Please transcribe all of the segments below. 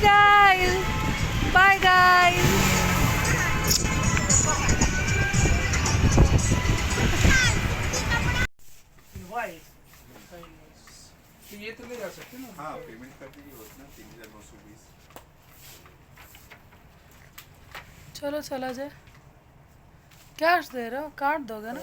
guys. Bye guys. तो ये तो ले जा सकते ना। हाँ पेमेंट करने की होती ना 3920। चलो चला जाए। कैश दे रहे हो, कार्ड दोगे ना?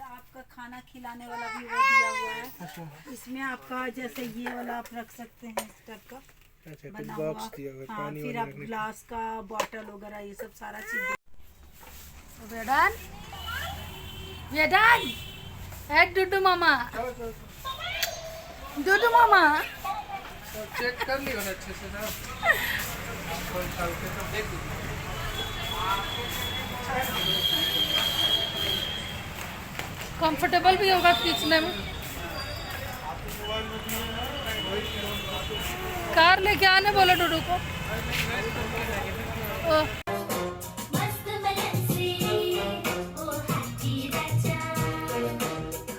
आपका खाना खिलाने वाला भी वो दिया हुआ है। अच्छा इसमें आपका जैसे ये वाला आप रख सकते हैं इस टाइप का अच्छा, बना तो हुआ। बॉक्स दिया हुआ है, हाँ, पानी फिर वाला आप रखने ग्लास का बॉटल वगैरह ये सब सारा चीज। We're done. We're done. Hey, Dudu Mama. चलो चलो Dudu Mama. सब चेक कर लियो ना अच्छे से ना, कोई साल के तो देख लीजिए। कंफर्टेबल भी होगा खींचने में। कार लेके आने बोलो डुडू को। ओ,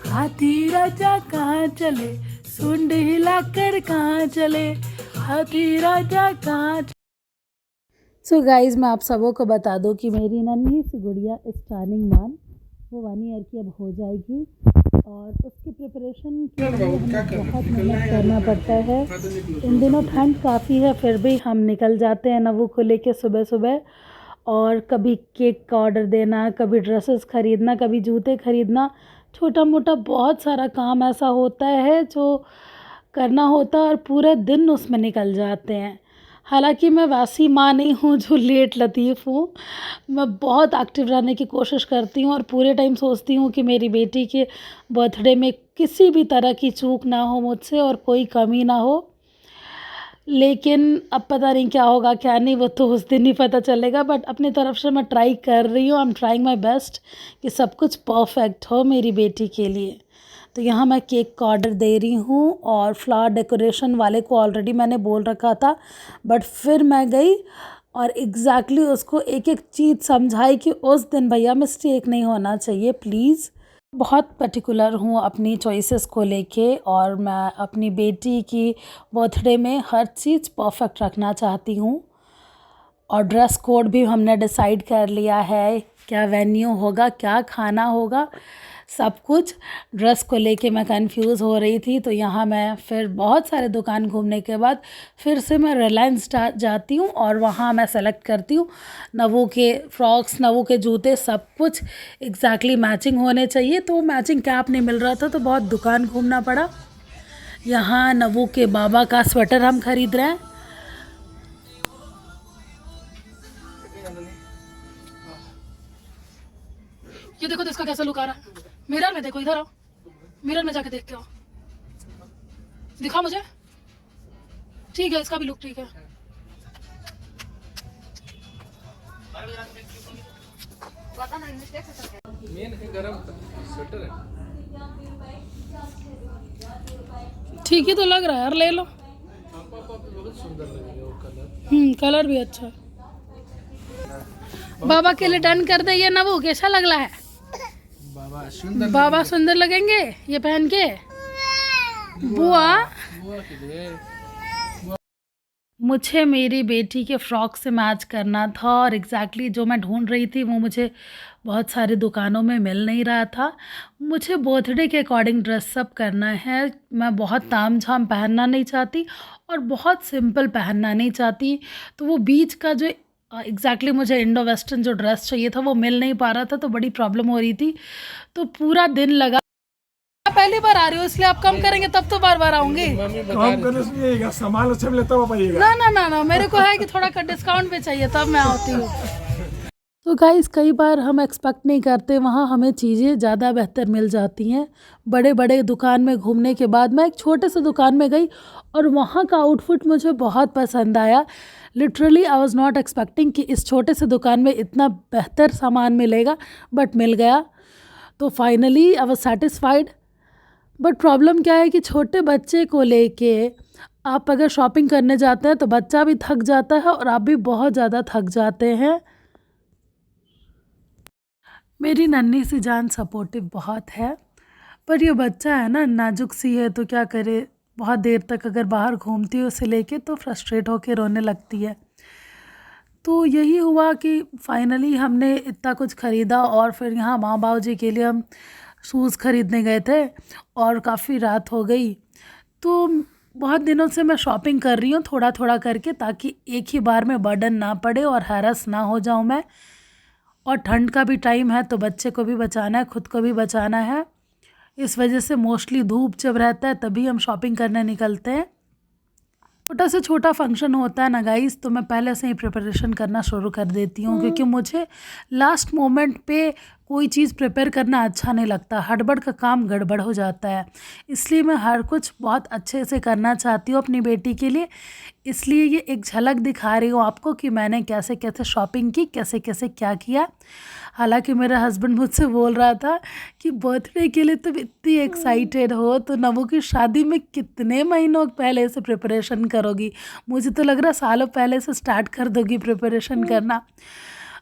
हाथी राजा कहाँ चले, सुंड हिलाकर कहाँ चले, हाथी राजा कहाँ। सो गाइज मैं आप सबों को बता दूं कि मेरी नन्ही सी गुड़िया इस टर्निंग वन, वो 1 ईयर की अब हो जाएगी और उसकी प्रिपरेशन के लिए हमें बहुत मेहनत करना पड़ता है। इन दिनों ठंड काफ़ी है, फिर भी हम निकल जाते हैं नवू को लेके सुबह सुबह। और कभी केक का ऑर्डर देना, कभी ड्रेसेस ख़रीदना, कभी जूते ख़रीदना, छोटा मोटा बहुत सारा काम ऐसा होता है जो करना होता है और पूरे दिन उसमें निकल जाते हैं। हालांकि मैं वैसी माँ नहीं हूँ जो लेट लतीफ़ हूँ, मैं बहुत एक्टिव रहने की कोशिश करती हूँ और पूरे टाइम सोचती हूँ कि मेरी बेटी के बर्थडे में किसी भी तरह की चूक ना हो मुझसे और कोई कमी ना हो। लेकिन अब पता नहीं क्या होगा क्या नहीं, वो तो उस दिन ही पता चलेगा। बट अपनी तरफ से मैं ट्राई कर रही हूँ, I am trying my best कि सब कुछ परफेक्ट हो मेरी बेटी के लिए। तो यहाँ मैं केक का ऑर्डर दे रही हूँ और फ्लावर डेकोरेशन वाले को ऑलरेडी मैंने बोल रखा था, बट फिर मैं गई और एग्जैक्टली उसको एक एक चीज़ समझाई कि उस दिन भैया मिस्टेक नहीं होना चाहिए प्लीज़। बहुत पर्टिकुलर हूँ अपनी चॉइसेस को लेके और मैं अपनी बेटी की बर्थडे में हर चीज़ परफेक्ट रखना चाहती हूँ। और ड्रेस कोड भी हमने डिसाइड कर लिया है, क्या वेन्यू होगा, क्या खाना होगा, सब कुछ। ड्रेस को लेके मैं कंफ्यूज हो रही थी, तो यहाँ मैं फिर बहुत सारे दुकान घूमने के बाद फिर से मैं रिलायंस जाती हूँ और वहाँ मैं सेलेक्ट करती हूँ नवू के फ्रॉक्स, नवू के जूते, सब कुछ एग्जैक्टली मैचिंग होने चाहिए। तो मैचिंग कैप नहीं मिल रहा था तो बहुत दुकान घूमना पड़ा। यहाँ नवू के बाबा का स्वेटर हम खरीद रहे हैं। ये देखो तो इसका कैसा लुक आ रहा है। मिरर में देखो, इधर आओ, मिरर में जाके देख के आओ, दिखा मुझे। ठीक है, इसका भी लुक ठीक है। मेन है गरम स्वेटर है। ठीक ही तो लग रहा है यार, ले लो। आपको बहुत सुंदर लगेगा वो कलर। कलर भी अच्छा है। बाबा के लिए डन कर दे ये नवू, कैसा लग रहा है? बाबा सुंदर, बाबा सुंदर लगेंगे ये पहन के। बुआ बुआ के लिए मुझे मेरी बेटी के फ्रॉक से मैच करना था और एग्जैक्टली जो मैं ढूंढ रही थी वो मुझे बहुत सारी दुकानों में मिल नहीं रहा था। मुझे बर्थडे के अकॉर्डिंग ड्रेसअप करना है, मैं बहुत तामझाम पहनना नहीं चाहती और बहुत सिंपल पहनना नहीं चाहती। तो वो बीच का जो एग्जैक्टली मुझे इंडो वेस्टर्न जो ड्रेस चाहिए था वो मिल नहीं पा रहा था, तो बड़ी प्रॉब्लम हो रही थी। तो पूरा दिन लगा। पहली बार आ रही हो इसलिए आप कम करेंगे तब तो बार बार आऊँगी। मम्मी बता काम करने से नहीं आएगा, सामान अच्छा मिले तब पाइएगा। ना ना ना ना, मेरे को है कि थोड़ा का डिस्काउंट भी चाहिए तब मैं आती हूँ। तो गाइस कई बार हम एक्सपेक्ट नहीं करते, वहाँ हमें चीज़ें ज़्यादा बेहतर मिल जाती हैं। बड़े बड़े दुकान में घूमने के बाद मैं एक छोटे से दुकान में गई और वहाँ का आउटफिट मुझे बहुत पसंद आया। Literally I was not expecting कि इस छोटे से दुकान में इतना बेहतर सामान मिलेगा, बट मिल गया। तो finally I was satisfied. But problem क्या है कि छोटे बच्चे को लेके आप अगर शॉपिंग करने जाते हैं तो बच्चा भी थक जाता है और आप भी बहुत ज़्यादा थक जाते हैं। मेरी नन्ही सी जान सपोर्टिव बहुत है, पर ये बच्चा है ना, नाजुक सी है, तो क्या करे, बहुत देर तक अगर बाहर घूमती हूँ उसे लेके तो फ्रस्ट्रेट होके रोने लगती है। तो यही हुआ कि फाइनली हमने इतना कुछ ख़रीदा और फिर यहाँ माँ बाबू जी के लिए हम शूज़ ख़रीदने गए थे और काफ़ी रात हो गई। तो बहुत दिनों से मैं शॉपिंग कर रही हूँ थोड़ा थोड़ा करके, ताकि एक ही बार में बर्डन ना पड़े और हैरस ना हो जाऊँ मैं। और ठंड का भी टाइम है तो बच्चे को भी बचाना है, खुद को भी बचाना है। इस वजह से मोस्टली धूप जब रहता है तभी हम शॉपिंग करने निकलते हैं। छोटा से छोटा फंक्शन होता है ना गाइस, तो मैं पहले से ही प्रिपरेशन करना शुरू कर देती हूँ, क्योंकि मुझे लास्ट मोमेंट पे कोई चीज़ प्रिपेयर करना अच्छा नहीं लगता। हड़बड़ का काम गड़बड़ हो जाता है, इसलिए मैं हर कुछ बहुत अच्छे से करना चाहती हूँ अपनी बेटी के लिए। इसलिए ये एक झलक दिखा रही हूँ आपको कि मैंने कैसे कैसे शॉपिंग की, कैसे कैसे क्या किया। हालांकि मेरा हस्बैंड मुझसे बोल रहा था कि बर्थडे के लिए तुम इतनी एक्साइटेड हो तो नवू की शादी में कितने महीनों पहले से प्रिपरेशन करोगी। मुझे तो लग रहा सालों पहले से स्टार्ट कर दोगी प्रिपरेशन करना।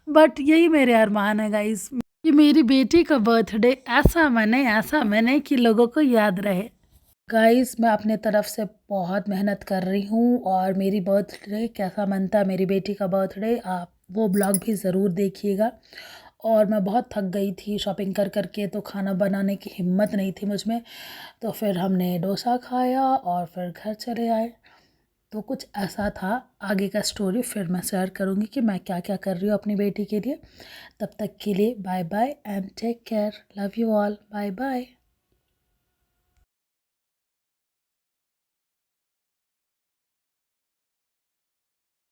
बट यही मेरे अरमान है गाइस कि मेरी बेटी का बर्थडे ऐसा मने कि लोगों को याद रहे। गाइस मैं अपने तरफ से बहुत मेहनत कर रही हूँ और मेरी बर्थडे कैसा मनता है, मेरी बेटी का बर्थडे, आप वो ब्लॉग भी ज़रूर देखिएगा। और मैं बहुत थक गई थी शॉपिंग कर कर के, तो खाना बनाने की हिम्मत नहीं थी मुझ में। तो फिर हमने डोसा खाया और फिर घर चले आए। तो कुछ ऐसा था। आगे का स्टोरी फिर मैं शेयर करूँगी कि मैं क्या क्या कर रही हूँ अपनी बेटी के लिए। तब तक के लिए bye bye and take care. Love you all. Bye bye.